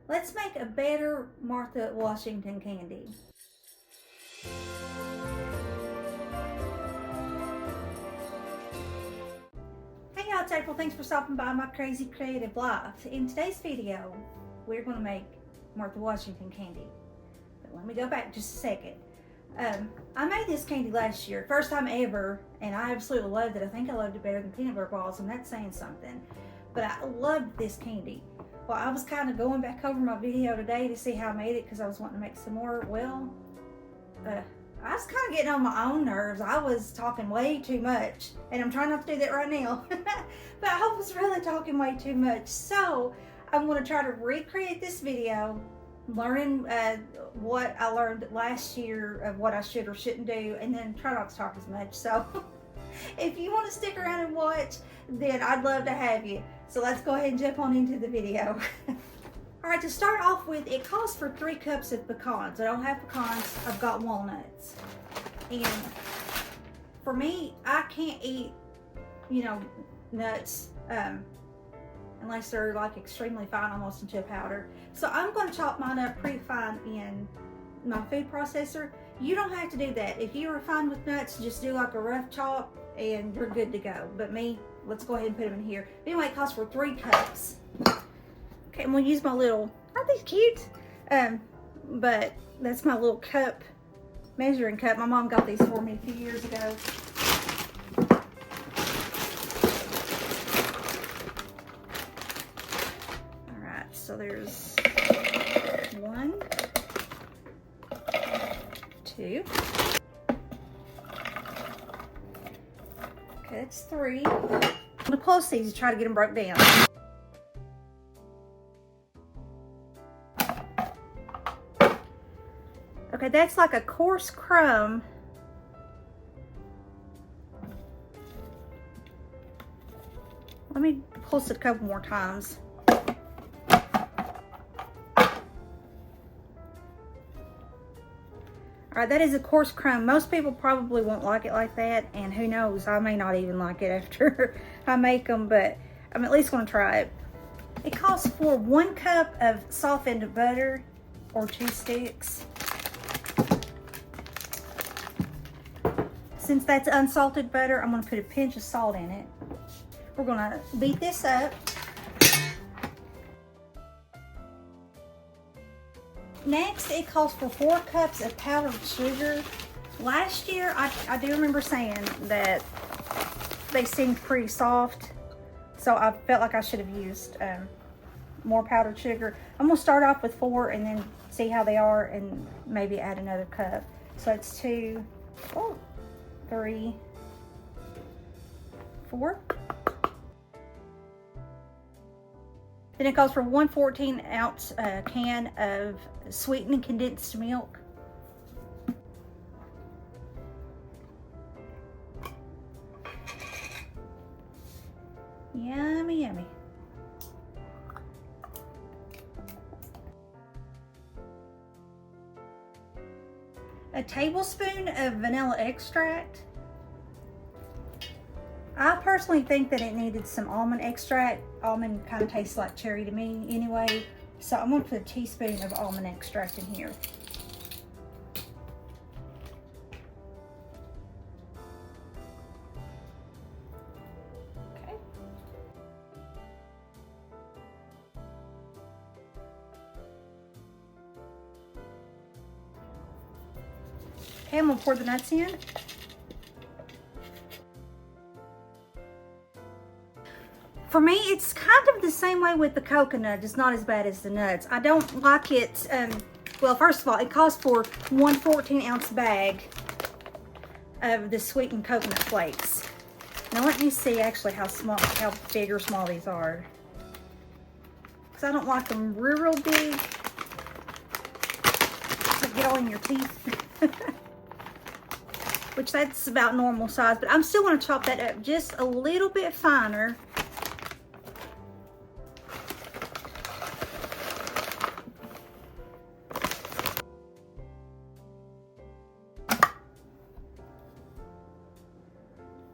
Let's make a better Martha Washington candy. Hey y'all, it's April. Thanks for stopping by my crazy creative life. In today's video, we're going to make Martha Washington candy. But let me go back just a second. I made this candy last year, first time ever, and I absolutely loved it. I think I loved it better than peanut butter balls, and that's saying something. But I loved this candy. Well, I was kind of going back over my video today to see how I made it because I was wanting to make some more. Well, I was kind of getting on my own nerves. I was talking way too much, and I'm trying not to do that right now. But I was really talking way too much. So I'm going to try to recreate this video, learning what I learned last year of what I should or shouldn't do, and then try not to talk as much. So if you want to stick around and watch, then I'd love to have you. So let's go ahead and jump on into the video. All right, to start off with, it calls for 3 cups of pecans. I don't have pecans, I've got walnuts. And for me, I can't eat, nuts unless they're like extremely fine, almost into a powder. So I'm going to chop mine up pretty fine in my food processor. You don't have to do that. If you are fine with nuts, just do like a rough chop and you're good to go. But me, let's go ahead and put them in here. But anyway, it calls for 3 cups. Okay, I'm gonna use my little, aren't these cute? But that's my little cup, measuring cup. My mom got these for me a few years ago. All right, so there's 1, 2. Okay, that's 3. I'm gonna close these to try to get them broke down. Okay, that's like a coarse crumb. Let me pulse it a couple more times. All right, that is a coarse crumb. Most people probably won't like it like that, and who knows, I may not even like it after I make them, but I'm at least gonna try it. It calls for 1 cup of softened butter or 2 sticks. Since that's unsalted butter, I'm gonna put a pinch of salt in it. We're gonna beat this up. Next, it calls for 4 cups of powdered sugar. Last year, I do remember saying that they seemed pretty soft, so I felt like I should have used more powdered sugar. I'm gonna start off with 4 and then see how they are and maybe add another cup. So it's 2, 3, 4. Then it calls for 1 14-ounce can of sweetened condensed milk. Yummy, yummy. A tablespoon of vanilla extract. I personally think that it needed some almond extract. Almond kind of tastes like cherry to me anyway. So I'm going to put a teaspoon of almond extract in here. Okay. Okay, I'm going to pour the nuts in. For me, it's kind of the same way with the coconut. It's not as bad as the nuts. I don't like it. Well, first of all, it calls for 1 14-ounce bag of the sweetened coconut flakes. Now let me see actually how big or small these are. Because I don't like them real big to get all in your teeth. Which that's about normal size, but I'm still going to chop that up just a little bit finer.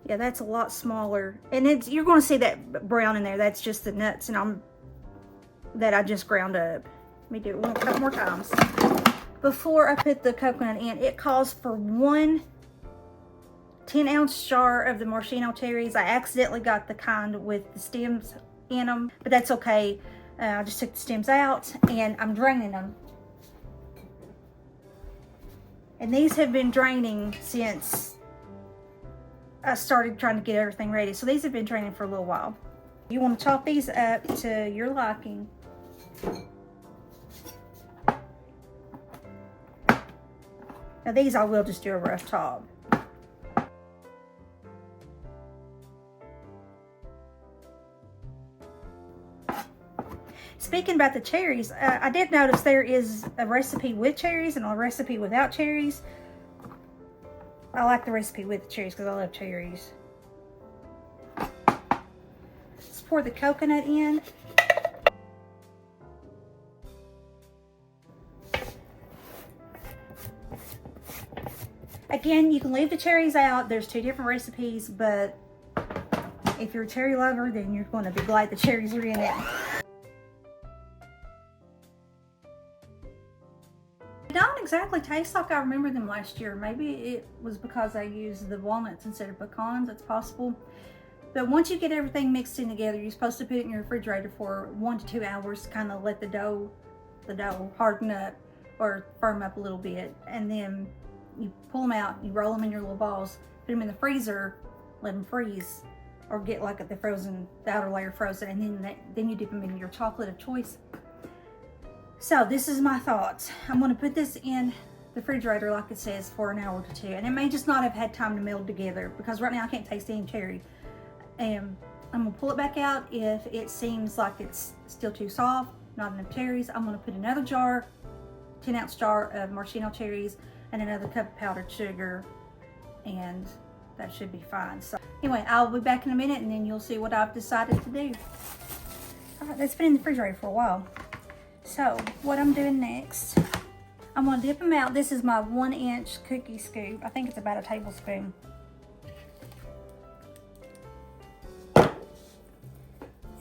Yeah, that's a lot smaller. And you're going to see that brown in there. That's just the nuts that I just ground up. Let me do it a couple more times. Before I put the coconut in, it calls for 1 10-ounce jar of the maraschino cherries. I accidentally got the kind with the stems in them, but that's okay. I just took the stems out and I'm draining them. And these have been draining since I started trying to get everything ready. So these have been draining for a little while. You want to chop these up to your liking. Now these I will just do a rough chop. Speaking about the cherries, I did notice there is a recipe with cherries and a recipe without cherries. I like the recipe with the cherries because I love cherries. Let's pour the coconut in. Again, you can leave the cherries out. There's 2 different recipes, but if you're a cherry lover, then you're going to be glad the cherries are in it. They don't exactly taste like I remember them last year. Maybe it was because I used the walnuts instead of pecans. That's possible. But once you get everything mixed in together, you're supposed to put it in your refrigerator for 1 to 2 hours to kind of let the dough harden up or firm up a little bit. And then you pull them out, you roll them in your little balls, put them in the freezer, let them freeze, or get like the outer layer frozen, and then you dip them in your chocolate of choice. So this is my thoughts. I'm going to put this in the refrigerator like it says for an hour to 2, and it may just not have had time to meld together because right now I can't taste any cherry. And I'm going to pull it back out if it seems like it's still too soft, not enough cherries. I'm going to put another jar, 10-ounce jar of maraschino cherries and another cup of powdered sugar, and that should be fine. So anyway, I'll be back in a minute and then you'll see what I've decided to do. All right, that's been in the refrigerator for a while. So what I'm doing next, I'm going to dip them out. This is my 1-inch cookie scoop. I think it's about a tablespoon.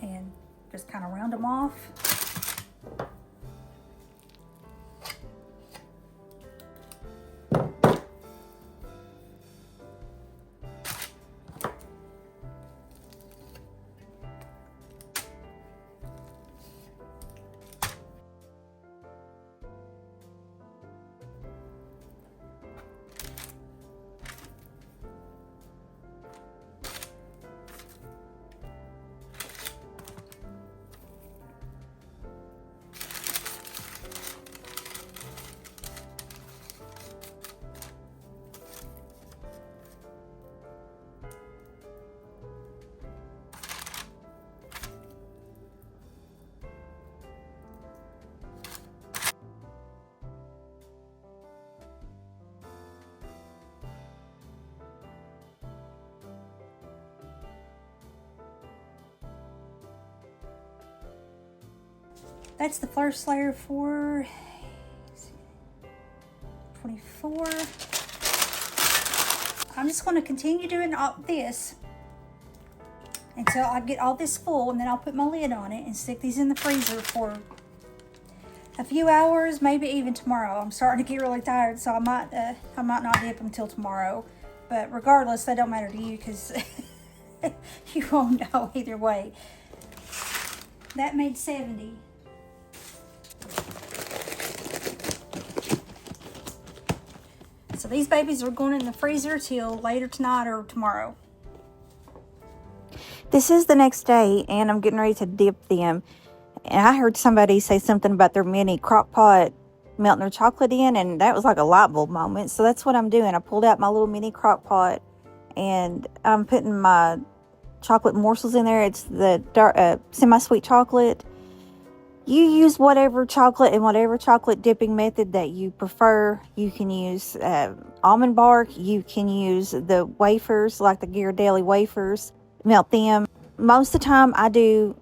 And just kind of round them off. That's the first layer for 24. I'm just going to continue doing all this until I get all this full, and then I'll put my lid on it and stick these in the freezer for a few hours, maybe even tomorrow. I'm starting to get really tired, so I might not dip them till tomorrow. But regardless, they don't matter to you because you won't know either way. That made 70. So these babies are going in the freezer till later tonight or tomorrow. This is the next day, and I'm getting ready to dip them. And I heard somebody say something about their mini crock pot melting their chocolate in, and that was like a light bulb moment. So that's what I'm doing. I pulled out my little mini crock pot, and I'm putting my chocolate morsels in there. It's the dark, semi-sweet chocolate. You use whatever chocolate and whatever chocolate dipping method that you prefer. You can use almond bark. You can use the wafers, like the Ghirardelli wafers. Melt them. Most of the time I do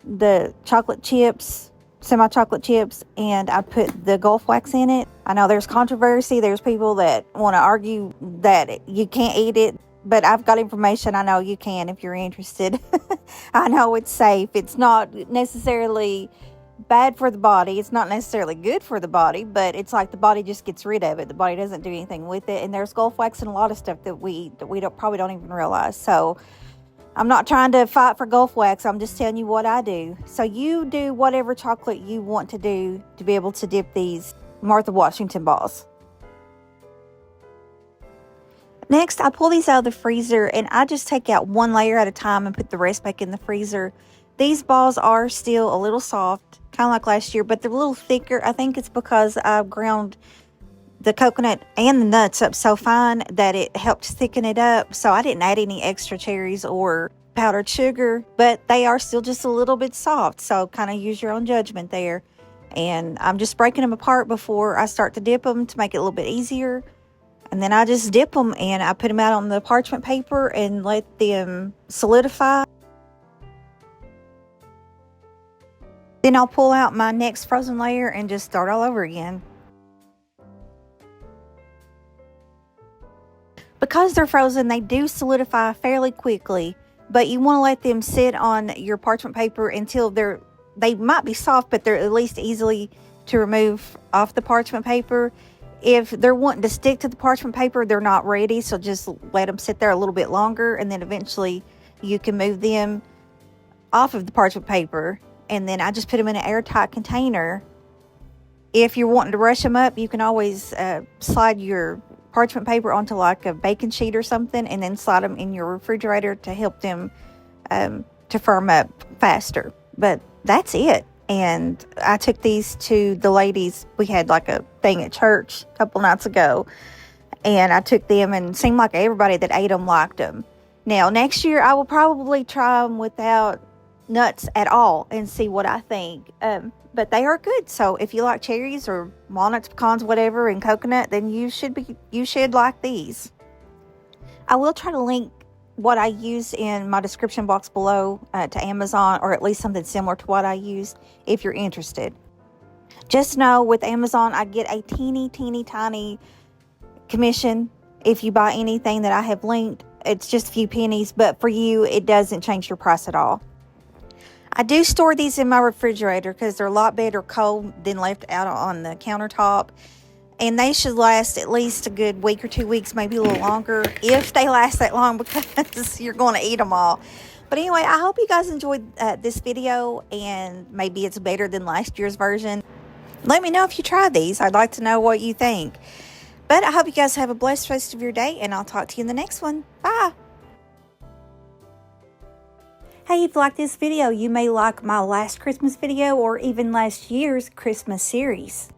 the chocolate chips, semi-chocolate chips, and I put the Gulf wax in it. I know there's controversy. There's people that want to argue that you can't eat it, but I've got information. I know you can if you're interested. I know it's safe. It's not necessarily bad for the body. It's not necessarily good for the body, but it's like the body just gets rid of it. The body doesn't do anything with it. And there's Gulf wax and a lot of stuff that we probably don't even realize. So I'm not trying to fight for Gulf wax. I'm just telling you what I do. So you do whatever chocolate you want to do to be able to dip these Martha Washington balls. Next, I pull these out of the freezer and I just take out one layer at a time and put the rest back in the freezer. These balls are still a little soft, kind of like last year, but they're a little thicker. I think it's because I ground the coconut and the nuts up so fine that it helped thicken it up. So I didn't add any extra cherries or powdered sugar, but they are still just a little bit soft. So kind of use your own judgment there. And I'm just breaking them apart before I start to dip them to make it a little bit easier. And then I just dip them and I put them out on the parchment paper and let them solidify. Then I'll pull out my next frozen layer and just start all over again. Because they're frozen, they do solidify fairly quickly, but you want to let them sit on your parchment paper until they might be soft, but they're at least easily to remove off the parchment paper. If they're wanting to stick to the parchment paper, they're not ready, so just let them sit there a little bit longer, and then eventually you can move them off of the parchment paper. And then I just put them in an airtight container. If you're wanting to rush them up, you can always slide your parchment paper onto like a baking sheet or something, and then slide them in your refrigerator to help them to firm up faster. But that's it. And I took these to the ladies. We had like a thing at church a couple nights ago. And I took them, and it seemed like everybody that ate them liked them. Now, next year, I will probably try them without nuts at all and see what I think. But they are good. So if you like cherries or walnuts, pecans, whatever, and coconut, then you should like these. I will try to link what I use in my description box below to Amazon, or at least something similar to what I use if you're interested. Just know with Amazon, I get a teeny tiny commission if you buy anything that I have linked. It's just a few pennies, but for you, it doesn't change your price at all. I do store these in my refrigerator because they're a lot better cold than left out on the countertop. And they should last at least a good week or 2 weeks, maybe a little longer, if they last that long, because you're going to eat them all. But anyway, I hope you guys enjoyed this video, and maybe it's better than last year's version. Let me know if you try these. I'd like to know what you think. But I hope you guys have a blessed rest of your day, and I'll talk to you in the next one. Bye! Hey, if you like this video, you may like my last Christmas video or even last year's Christmas series.